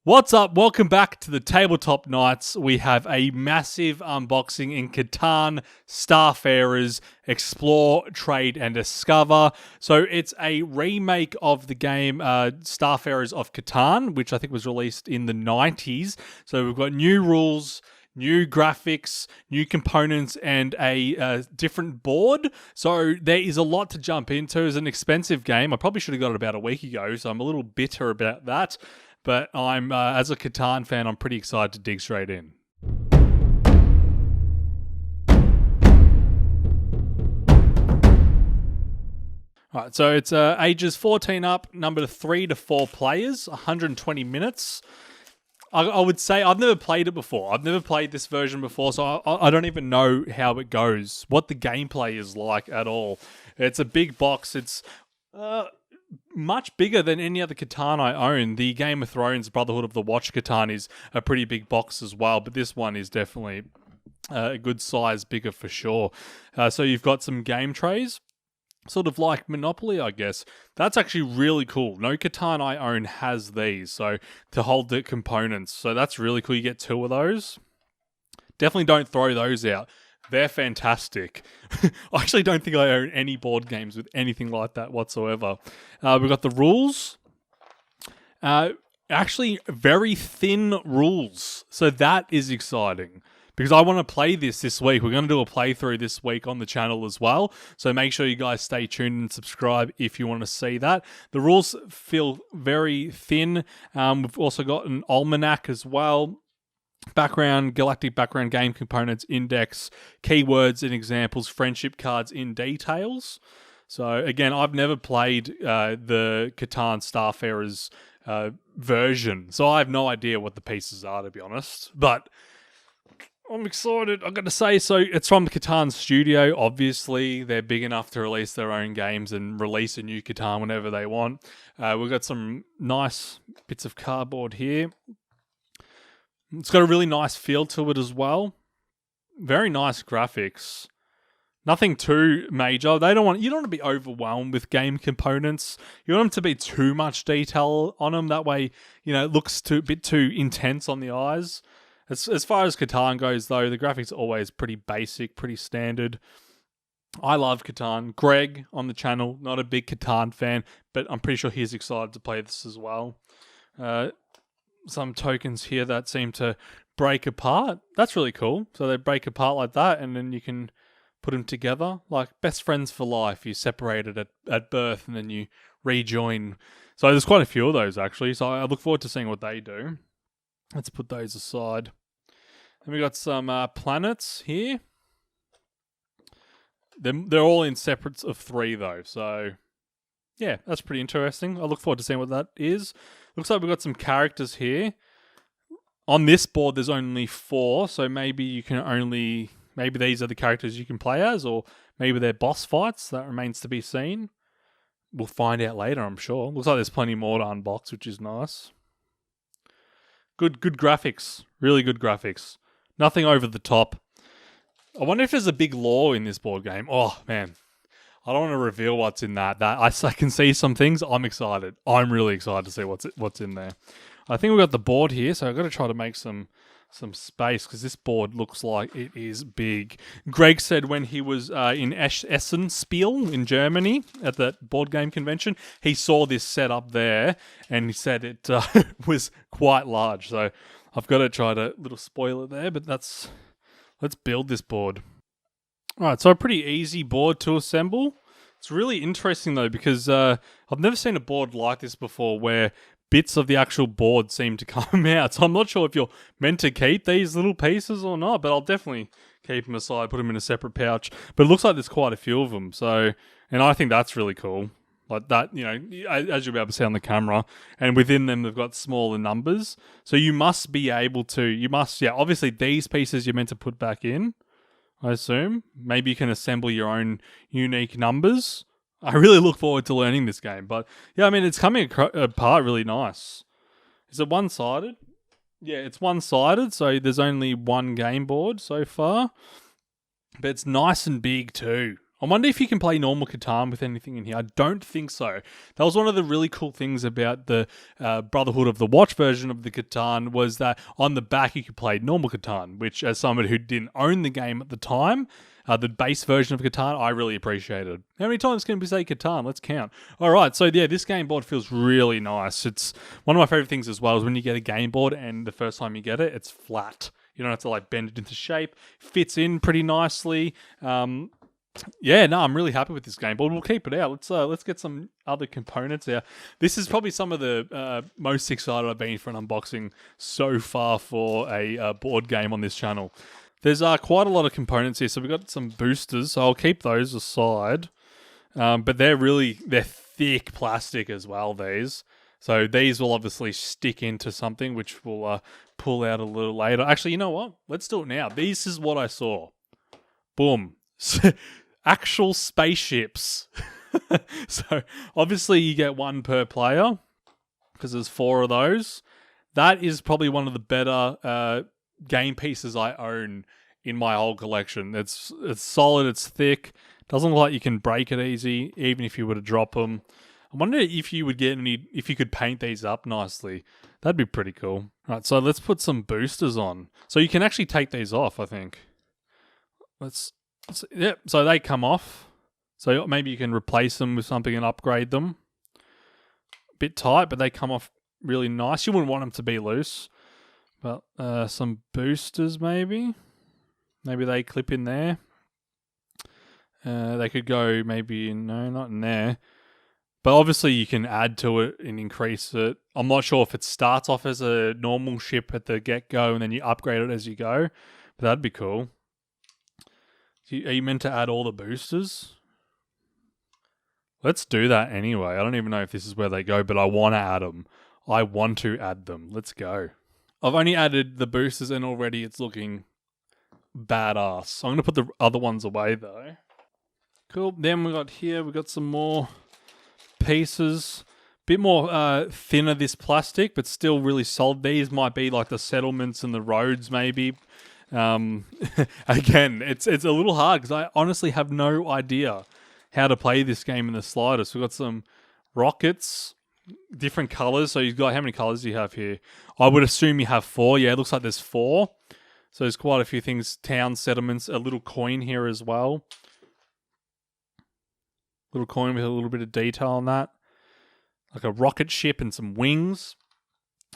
What's up? Welcome back to the Tabletop Nights. We have a massive unboxing in Catan, Starfarers, Explore, Trade, and Discover. So it's a remake of the game Starfarers of Catan, which I think was released in the 90s. So we've got new rules, new graphics, new components, and a different board. So there is a lot to jump into. It's an expensive game. I probably should have got it about a week ago, so I'm a little bitter about that. But I'm, as a Catan fan, I'm pretty excited to dig straight in. All right, so it's ages 14 up, number 3 to 4 players, 120 minutes. I would say I've never played it before. I've never played this version before, so I don't even know how it goes, what the gameplay is like at all. It's a big box. It's much bigger than any other Catan I own. The Game of Thrones Brotherhood of the Watch Catan is a pretty big box as well, but this one is definitely a good size bigger for sure. So you've got some game trays, sort of like Monopoly, I guess. That's actually really cool. No Catan I own has these, so to hold the components. So that's really cool. You get 2 of those. Definitely don't throw those out. They're fantastic. I actually don't think I own any board games with anything like that whatsoever. We've got the rules. Actually, very thin rules. So that is exciting. Because I want to play this week. We're going to do a playthrough this week on the channel as well. So make sure you guys stay tuned and subscribe if you want to see that. The rules feel very thin. We've also got an almanac as well. Background, galactic background, game components, index, keywords and examples, friendship cards in details. So again, I've never played the Catan Starfarers version, so I have no idea what the pieces are, to be honest. But I'm excited. I've got to say, so it's from the Catan studio. Obviously, they're big enough to release their own games and release a new Catan whenever they want. We've got some nice bits of cardboard here. It's got a really nice feel to it as well. Very nice graphics. Nothing too major. You don't want to be overwhelmed with game components. You want them to be too much detail on them. That way, it looks a bit too intense on the eyes. As far as Catan goes, though, the graphics are always pretty basic, pretty standard. I love Catan. Greg on the channel, not a big Catan fan, but I'm pretty sure he's excited to play this as well. Some tokens here that seem to break apart. That's really cool. So they break apart like that, and then you can put them together. Like best friends for life. You separated at birth, and then you rejoin. So there's quite a few of those, actually. So I look forward to seeing what they do. Let's put those aside. Then we got some planets here. They're all in separates of 3, though. So yeah, that's pretty interesting. I look forward to seeing what that is. Looks like we've got some characters here. On this board, there's only 4, so maybe these are the characters you can play as, or maybe they're boss fights. That remains to be seen. We'll find out later, I'm sure. Looks like there's plenty more to unbox, which is nice. Good graphics. Really good graphics. Nothing over the top. I wonder if there's a big lore in this board game. Oh, man. I don't want to reveal what's in that. I can see some things. I'm excited. I'm really excited to see what's in there. I think we've got the board here, so I've got to try to make some space because this board looks like it is big. Greg said when he was in Essen Spiel in Germany at that board game convention, he saw this set up there, and he said it was quite large. So I've got to try to little spoiler there, but let's build this board. All right, so a pretty easy board to assemble. It's really interesting, though, because I've never seen a board like this before where bits of the actual board seem to come out. So I'm not sure if you're meant to keep these little pieces or not, but I'll definitely keep them aside, put them in a separate pouch. But it looks like there's quite a few of them. So, and I think that's really cool. Like that, as you'll be able to see on the camera. And within them, they've got smaller numbers. So you must be able to, obviously these pieces you're meant to put back in, I assume. Maybe you can assemble your own unique numbers. I really look forward to learning this game. But yeah, I mean, it's coming apart really nice. Is it one-sided? Yeah, it's one-sided, so there's only one game board so far. But it's nice and big too. I wonder if you can play normal Catan with anything in here. I don't think so. That was one of the really cool things about the Brotherhood of the Watch version of the Catan, was that on the back you could play normal Catan, which, as somebody who didn't own the game at the time, the base version of Catan, I really appreciated. How many times can we say Catan? Let's count. All right, so yeah, this game board feels really nice. It's one of my favorite things as well is when you get a game board and the first time you get it, it's flat. You don't have to like bend it into shape. Fits in pretty nicely. Yeah, no, I'm really happy with this game board. We'll keep it out. Let's get some other components out. This is probably some of the most excited I've been for an unboxing so far for a board game on this channel. There's quite a lot of components here. So we've got some boosters, so I'll keep those aside. But they're thick plastic as well, these. So these will obviously stick into something, which we'll pull out a little later. Actually, you know what? Let's do it now. This is what I saw. Boom. Actual spaceships. So obviously you get one per player because there's 4 of those. That is probably one of the better game pieces I own in my whole collection. It's solid, it's thick, doesn't look like you can break it easy, even if you were to drop them. I wonder if you would if you could paint these up nicely. That'd be pretty cool. Right, so let's put some boosters on. So you can actually take these off, I think. Yep, so they come off. So maybe you can replace them with something and upgrade them. Bit tight, but they come off really nice. You wouldn't want them to be loose. But some boosters maybe. Maybe they clip in there. They could go maybe, no, not in there. But obviously you can add to it and increase it. I'm not sure if it starts off as a normal ship at the get-go and then you upgrade it as you go. But that'd be cool. Are you meant to add all the boosters? Let's do that anyway. I don't even know if this is where they go, but I want to add them. I want to add them. Let's go. I've only added the boosters and already it's looking badass. So I'm going to put the other ones away though. Cool. Then we got some more pieces. Bit more thinner this plastic, but still really solid. These might be like the settlements and the roads maybe. Again, it's a little hard because I honestly have no idea how to play this game in the slightest. We've got some rockets, different colors. So you've got, how many colors do you have here? I would assume you have 4. Yeah, it looks like there's 4. So there's quite a few things. Town, settlements, a little coin here as well. Little coin with a little bit of detail on that. Like a rocket ship and some wings.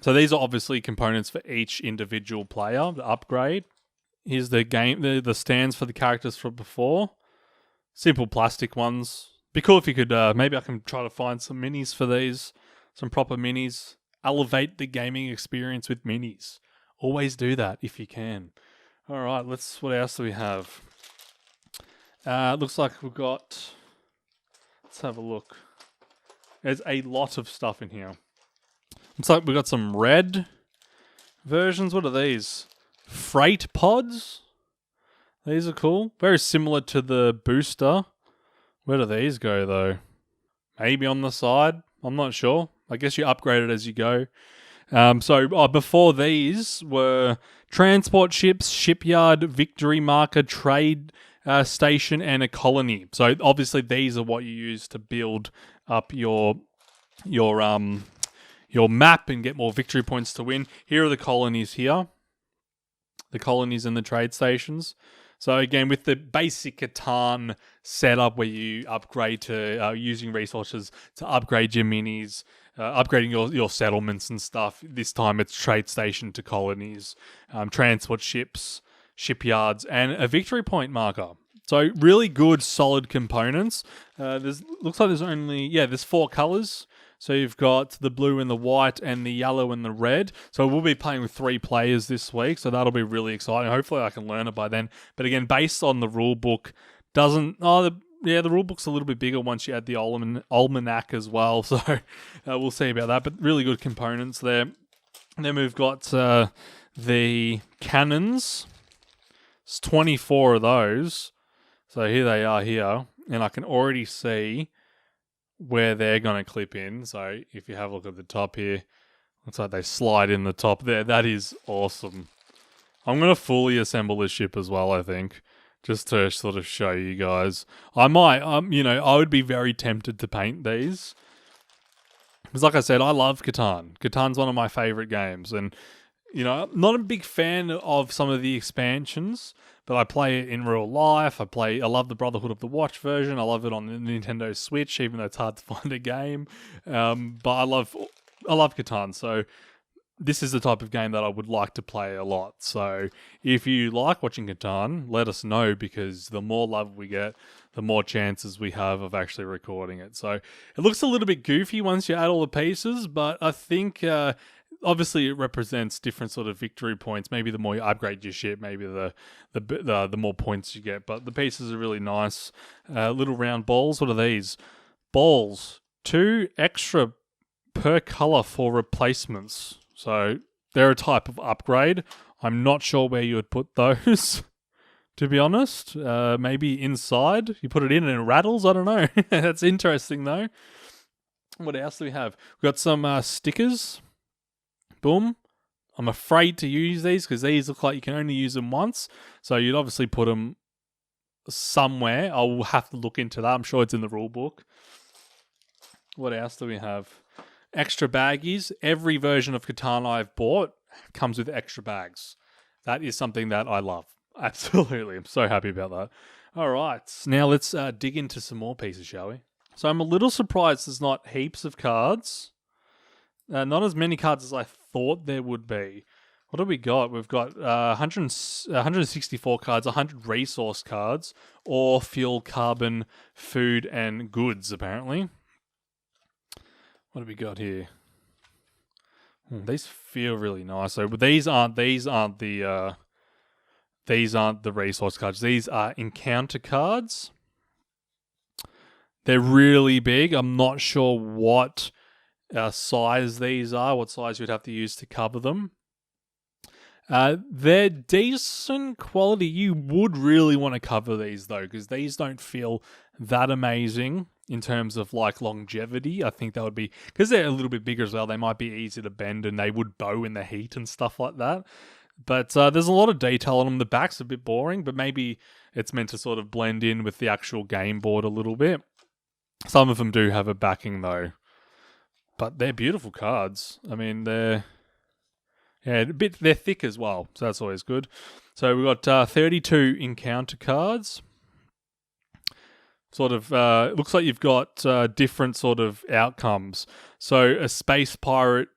So these are obviously components for each individual player to upgrade. Here's the the stands for the characters from before. Simple plastic ones. Be cool if you could, maybe I can try to find some minis for these. Some proper minis. Elevate the gaming experience with minis. Always do that if you can. All right, what else do we have? Looks like we've got, let's have a look. There's a lot of stuff in here. Looks like we've got some red versions. What are these? Freight pods? These are cool. Very similar to the booster. Where do these go though? Maybe on the side? I'm not sure. I guess you upgrade it as you go. Before these were transport ships, shipyard, victory marker, trade station, and a colony. So obviously these are what you use to build up your map and get more victory points to win. Here are the colonies here. The colonies and the trade stations. So again, with the basic Catan setup where you upgrade to using resources to upgrade your minis, upgrading your settlements and stuff. This time it's trade station to colonies, transport ships, shipyards, and a victory point marker. So really good, solid components. Looks like there's 4 colors. So you've got the blue and the white and the yellow and the red. So we'll be playing with 3 players this week. So that'll be really exciting. Hopefully I can learn it by then. But again, based on the rule book, the rule book's a little bit bigger once you add the almanac as well. So we'll see about that. But really good components there. And then we've got the cannons. It's 24 of those. So here they are here. And I can already see where they're going to clip in. So if you have a look at the top here, looks like they slide in the top there. That is awesome. I'm going to fully assemble this ship as well, I think. just to sort of show you guys. I might, I would be very tempted to paint these. Because like I said, I love Catan. Catan's one of my favorite games. And, I'm not a big fan of some of the expansions, but I play it in real life. I love the Brotherhood of the Watch version. I love it on the Nintendo Switch, even though it's hard to find a game. But I love Catan. So this is the type of game that I would like to play a lot. So if you like watching Catan, let us know, because the more love we get, the more chances we have of actually recording it. So it looks a little bit goofy once you add all the pieces, but I think obviously it represents different sort of victory points. Maybe the more you upgrade your ship, maybe the more points you get. But the pieces are really nice. Little round balls. What are these? Balls. 2 extra per color for replacements. So they're a type of upgrade. I'm not sure where you would put those, to be honest. Maybe inside. You put it in and it rattles. I don't know. That's interesting though. What else do we have? We've got some stickers. Boom. I'm afraid to use these because these look like you can only use them once. So you'd obviously put them somewhere. I'll have to look into that. I'm sure it's in the rule book. What else do we have? Extra baggies. Every version of Catan I've bought comes with extra bags. That is something that I love. Absolutely. I'm so happy about that. All right. Now let's dig into some more pieces, shall we? So I'm a little surprised there's not heaps of cards. Not as many cards as I thought there would be. What have we got? We've got 164 cards, 100 resource cards, ore, fuel, carbon, food, and goods, apparently. What have we got here? These feel really nice. So these aren't the resource cards. These are encounter cards. They're really big. I'm not sure what size these are, what size you'd have to use to cover them. They're decent quality. You would really want to cover these though, because these don't feel that amazing in terms of like longevity. I think that would be, because they're a little bit bigger as well, they might be easier to bend and they would bow in the heat and stuff like that. But there's a lot of detail on them. The back's a bit boring, but maybe it's meant to sort of blend in with the actual game board a little bit. Some of them do have a backing though. But they're beautiful cards. I mean, they're thick as well, so that's always good. So we've got 32 encounter cards. Sort of, it looks like you've got different sort of outcomes. So a space pirate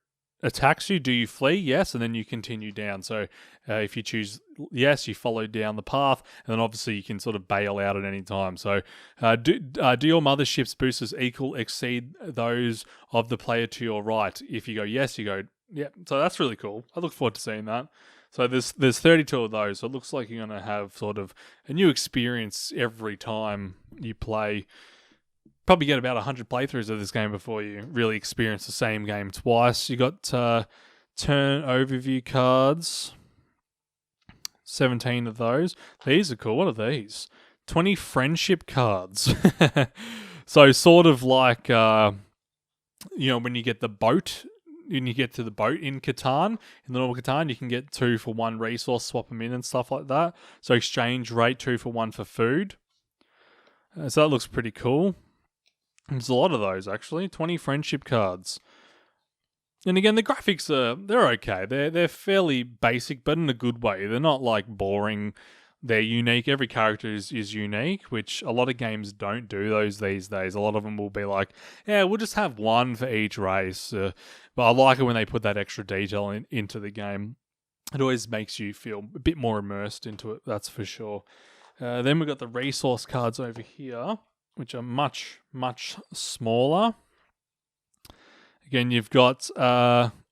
attacks you. Do you flee? Yes, and then you continue down. So if you choose yes, you follow down the path, and then obviously you can sort of bail out at any time. So do your mothership's boosters exceed those of the player to your right? If you go yes, you go yeah. So that's really cool. I look forward to seeing that. So there's 32 of those. So it looks like you're going to have sort of a new experience every time you play. Probably get about 100 playthroughs of this game before you really experience the same game twice. You got turn overview cards. 17 of those. These are cool. What are these? 20 friendship cards. So sort of like, when you get the boat, when you get to the boat in Catan, in the normal Catan, you can get 2 for 1 resource, swap them in and stuff like that. So exchange rate 2 for 1 for food. So that looks pretty cool. There's a lot of those actually. 20 friendship cards. And again, the graphics they're okay. They're fairly basic, but in a good way. They're not like boring. They're unique. Every character is unique, which a lot of games don't do those these days. A lot of them will be like, yeah, we'll just have 1 for each race. But I like it when they put that extra detail into the game. It always makes you feel a bit more immersed into it, that's for sure. Then we've got the resource cards over here, which are much, much smaller. Again, you've got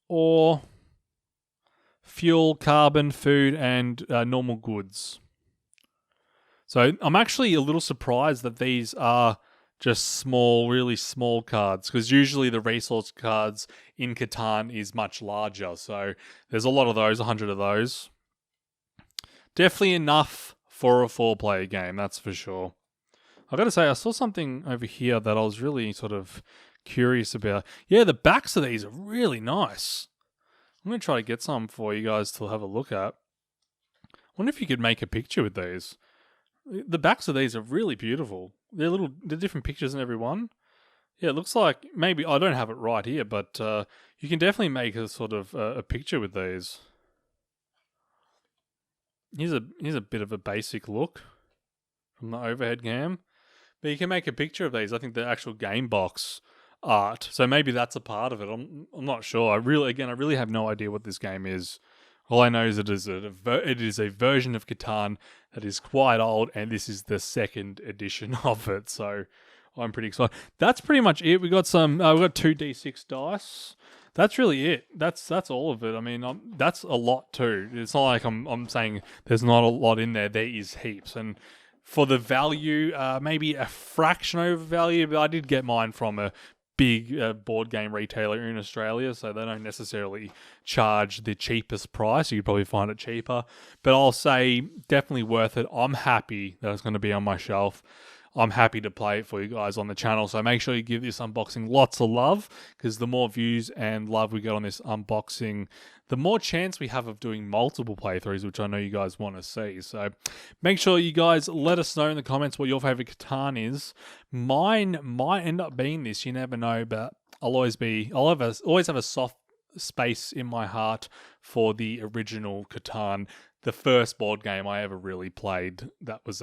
ore, fuel, carbon, food, and normal goods. So I'm actually a little surprised that these are just small, really small cards, because usually the resource cards in Catan is much larger. So there's a lot of those, 100 of those. Definitely enough for a 4-player game, that's for sure. I've got to say, I saw something over here that I was really sort of curious about. Yeah, the backs of these are really nice. I'm going to try to get some for you guys to have a look at. I wonder if you could make a picture with these. The backs of these are really beautiful. They're different pictures in every one. Yeah, it looks like maybe I don't have it right here, but you can definitely make a sort of a picture with these. Here's a bit of a basic look from the overhead cam, but you can make a picture of these. I think the actual game box art, so maybe that's a part of it. I'm not sure. I really have no idea what this game is. All I know is it is a version of Catan that is quite old, and this is the second edition of it. So I'm pretty excited. That's pretty much it. We got some. We got 2d6 dice. That's really it. That's all of it. I mean, that's a lot too. It's not like I'm saying there's not a lot in there. There is heaps, and for the value, maybe a fraction over value. But I did get mine from a big board game retailer in Australia, so they don't necessarily charge the cheapest price. You could probably find it cheaper, but I'll say definitely worth it. I'm happy that it's going to be on my shelf. I'm happy to play it for you guys on the channel, so make sure you give this unboxing lots of love, because the more views and love we get on this unboxing, the more chance we have of doing multiple playthroughs, which I know you guys want to see. So make sure you guys let us know in the comments what your favorite Catan is. Mine might end up being this, you never know, but I'll always have a soft space in my heart for the original Catan, the first board game I ever really played. That was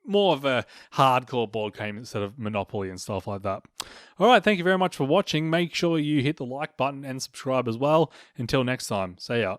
more of a hardcore board game instead of Monopoly and stuff like that. All right, thank you very much for watching. Make sure you hit the like button and subscribe as well. Until next time, see ya.